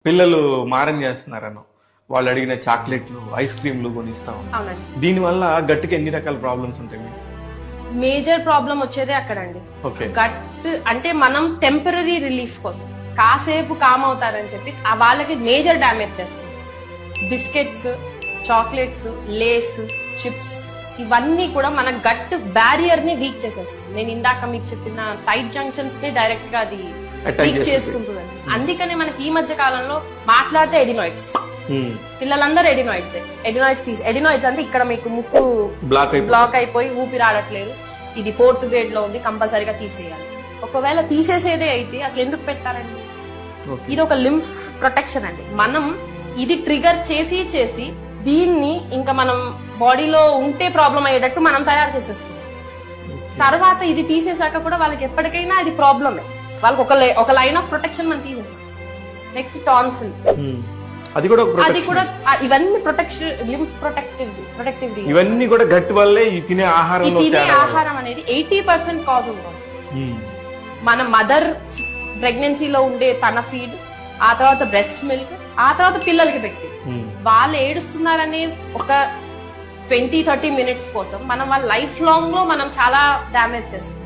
పిల్లలు మారం చేస్తున్నారనో వాళ్ళు అడిగిన చాక్లెట్లు ఐస్ క్రీమ్లు కొనిస్తాం. అవునండి. దీనివల్ల గట్టుకి ఎన్ని రకాల ప్రాబ్లమ్స్ ఉంటాయి మీకు? మేజర్ ప్రాబ్లం వచ్చేదే అక్కడండి. ఓకే. గట్ అంటే మనం టెంపరీ రిలీఫ్ కోసం కాసేపు కామ్ అవుతారని చెప్పి ఆ వాళ్ళకి మేజర్ డ్యామేజ్ చేస్తుంది. బిస్కెట్స్, చాక్లెట్స్, లేస్, చిప్స్ ఇవన్నీ కూడా మన గట్ బ్యారియర్ ని వీక్ చేసేస్తుంది. నేను ఇందాక మీకు చెప్పిన టైట్ జంక్షన్స్ ని డైరెక్ట్ గా అది వీక్ చేసుకుంటుంది. అందుకనే మనకి ఈ మధ్య కాలంలో మాట్లాడితే ఎడినాయిడ్స్, పిల్లలందరూ ఎడినాయిడ్స్ అంటే ఇక్కడ మీకు ముక్కు బ్లాక్ అయిపోయి ఊపిరి ఆడట్లేదు, ఇది 4th grade లో ఉంది, కంపల్సరీగా తీసేయాలి. ఒకవేళ తీసేసేదే అయితే అసలు ఎందుకు పెట్టారండి? ఇది ఒక లింఫ్ ప్రొటెక్షన్ అండి. మనం ఇది ట్రిగర్ చేసి దీన్ని ఇంకా మనం బాడీలో ఉంటే ప్రాబ్లం అయ్యేటట్టు మనం తయారు చేసేస్తున్నాం. తర్వాత ఇది తీసేసాక కూడా వాళ్ళకి ఎప్పటికైనా అది ప్రాబ్లమే. వాళ్ళకి ఒక లైన్ ఆఫ్ ప్రొటెక్షన్ మనం తీసేసాం. నెక్స్ట్ టాన్సిల్, అది కూడా ఇవన్నీ ప్రొటెక్షన్, లింఫ్ ప్రొటెక్టివ్ ఇవన్నీ కూడా గట్ వల్లే తినే ఆహారం అనేది 80% కాజ్ ఉంటుంది. మన మదర్ ప్రెగ్నెన్సీలో ఉండే తన ఫీడ్, ఆ తర్వాత బ్రెస్ట్ మిల్క్, ఆ తర్వాత పిల్లలకి పెట్టి వాళ్ళు ఏడుస్తున్నారనే ఒక 20-30 minutes కోసం మనం వాళ్ళ లైఫ్ లాంగ్ లో మనం చాలా డ్యామేజ్ చేస్తాం.